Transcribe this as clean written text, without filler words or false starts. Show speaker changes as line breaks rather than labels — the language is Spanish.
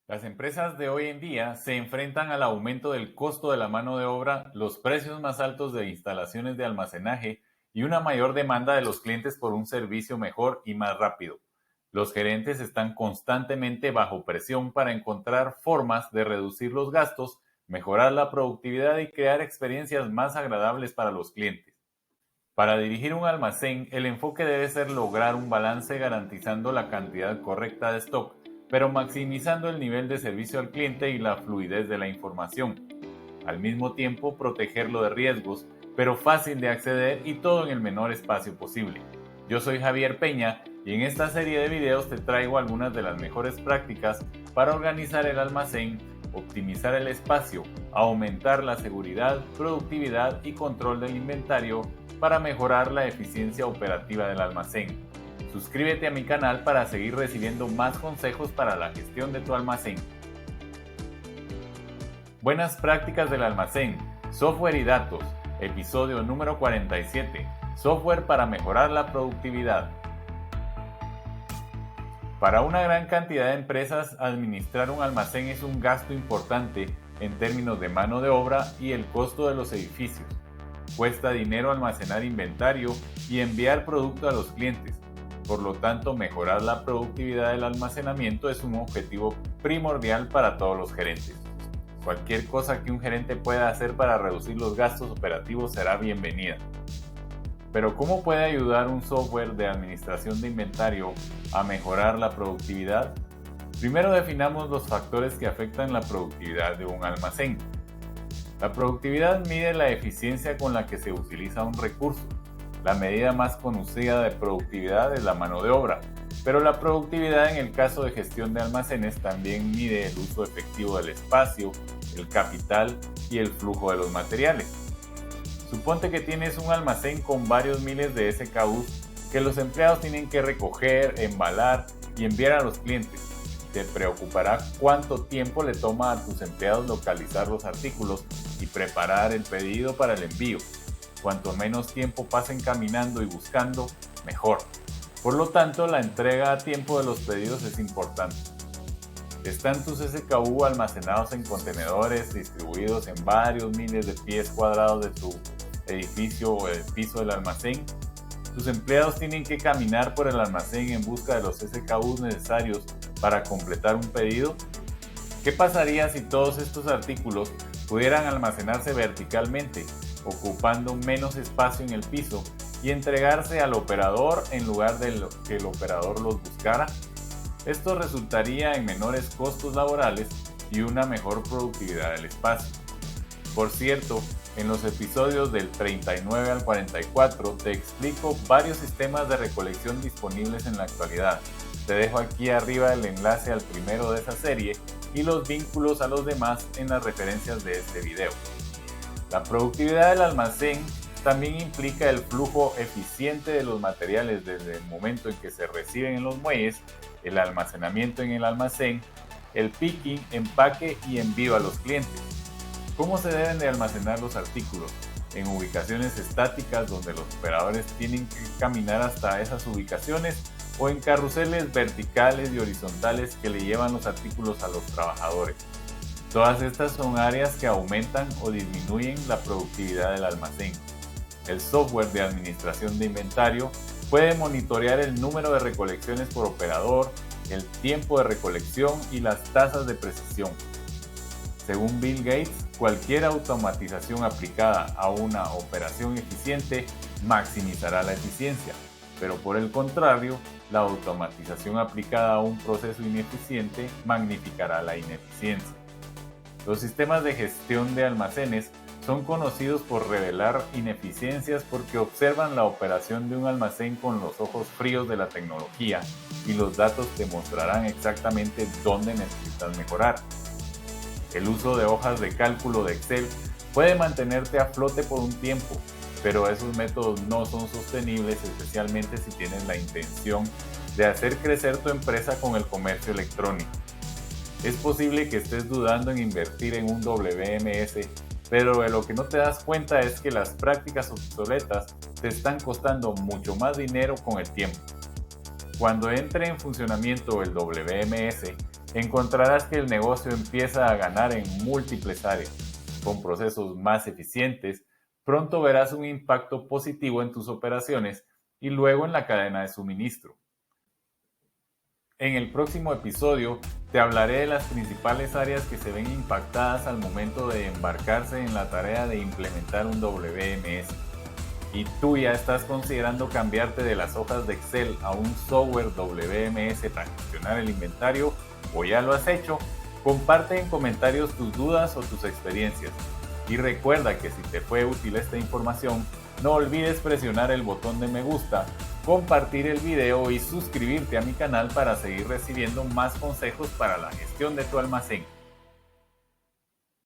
Las empresas de hoy en día se enfrentan al aumento del costo de la mano de obra, los precios más altos de instalaciones de almacenaje y una mayor demanda de los clientes por un servicio mejor y más rápido. Los gerentes están constantemente bajo presión para encontrar formas de reducir los gastos, mejorar la productividad y crear experiencias más agradables para los clientes. Para dirigir un almacén, el enfoque debe ser lograr un balance garantizando la cantidad correcta de stock, pero maximizando el nivel de servicio al cliente y la fluidez de la información. Al mismo tiempo, protegerlo de riesgos, pero fácil de acceder y todo en el menor espacio posible. Yo soy Javier Peña y en esta serie de videos te traigo algunas de las mejores prácticas para organizar el almacén, optimizar el espacio, aumentar la seguridad, productividad y control del inventario para mejorar la eficiencia operativa del almacén. Suscríbete a mi canal para seguir recibiendo más consejos para la gestión de tu almacén. Buenas prácticas del almacén, software y datos, episodio número 47, software para mejorar la productividad. Para una gran cantidad de empresas, administrar un almacén es un gasto importante en términos de mano de obra y el costo de los edificios. Cuesta dinero almacenar inventario y enviar producto a los clientes. Por lo tanto, mejorar la productividad del almacenamiento es un objetivo primordial para todos los gerentes. Cualquier cosa que un gerente pueda hacer para reducir los gastos operativos será bienvenida. Pero ¿cómo puede ayudar un software de administración de inventario a mejorar la productividad? Primero definamos los factores que afectan la productividad de un almacén. La productividad mide la eficiencia con la que se utiliza un recurso. La medida más conocida de productividad es la mano de obra, pero la productividad en el caso de gestión de almacenes también mide el uso efectivo del espacio, el capital y el flujo de los materiales. Suponte que tienes un almacén con varios miles de SKUs que los empleados tienen que recoger, embalar y enviar a los clientes. Te preocupará cuánto tiempo le toma a tus empleados localizar los artículos y preparar el pedido para el envío. Cuanto menos tiempo pasen caminando y buscando, mejor. Por lo tanto, la entrega a tiempo de los pedidos es importante. ¿Están tus SKU almacenados en contenedores distribuidos en varios miles de pies cuadrados de tu edificio o el piso del almacén? ¿Tus empleados tienen que caminar por el almacén en busca de los SKUs necesarios para completar un pedido? ¿Qué pasaría si todos estos artículos pudieran almacenarse verticalmente, ocupando menos espacio en el piso y entregarse al operador en lugar de que el operador los buscara? Esto resultaría en menores costos laborales y una mejor productividad del espacio. Por cierto, en los episodios del 39 al 44 te explico varios sistemas de recolección disponibles en la actualidad. Te dejo aquí arriba el enlace al primero de esa serie y los vínculos a los demás en las referencias de este video. La productividad del almacén también implica el flujo eficiente de los materiales desde el momento en que se reciben en los muelles, el almacenamiento en el almacén, el picking, empaque y envío a los clientes. ¿Cómo se deben de almacenar los artículos? En ubicaciones estáticas donde los operadores tienen que caminar hasta esas ubicaciones o en carruseles verticales y horizontales que le llevan los artículos a los trabajadores. Todas estas son áreas que aumentan o disminuyen la productividad del almacén. El software de administración de inventario puede monitorear el número de recolecciones por operador, el tiempo de recolección y las tasas de precisión. Según Bill Gates, cualquier automatización aplicada a una operación eficiente maximizará la eficiencia, pero por el contrario, la automatización aplicada a un proceso ineficiente magnificará la ineficiencia. Los sistemas de gestión de almacenes son conocidos por revelar ineficiencias porque observan la operación de un almacén con los ojos fríos de la tecnología y los datos te mostrarán exactamente dónde necesitas mejorar. El uso de hojas de cálculo de Excel puede mantenerte a flote por un tiempo, pero esos métodos no son sostenibles, especialmente si tienes la intención de hacer crecer tu empresa con el comercio electrónico. Es posible que estés dudando en invertir en un WMS, pero de lo que no te das cuenta es que las prácticas obsoletas te están costando mucho más dinero con el tiempo. Cuando entre en funcionamiento el WMS, encontrarás que el negocio empieza a ganar en múltiples áreas. Con procesos más eficientes, pronto verás un impacto positivo en tus operaciones y luego en la cadena de suministro. En el próximo episodio te hablaré de las principales áreas que se ven impactadas al momento de embarcarse en la tarea de implementar un WMS. ¿Y tú ya estás considerando cambiarte de las hojas de Excel a un software WMS para gestionar el inventario o ya lo has hecho? Comparte en comentarios tus dudas o tus experiencias. Y recuerda que si te fue útil esta información, no olvides presionar el botón de me gusta, compartir el video y suscribirte a mi canal para seguir recibiendo más consejos para la gestión de tu almacén.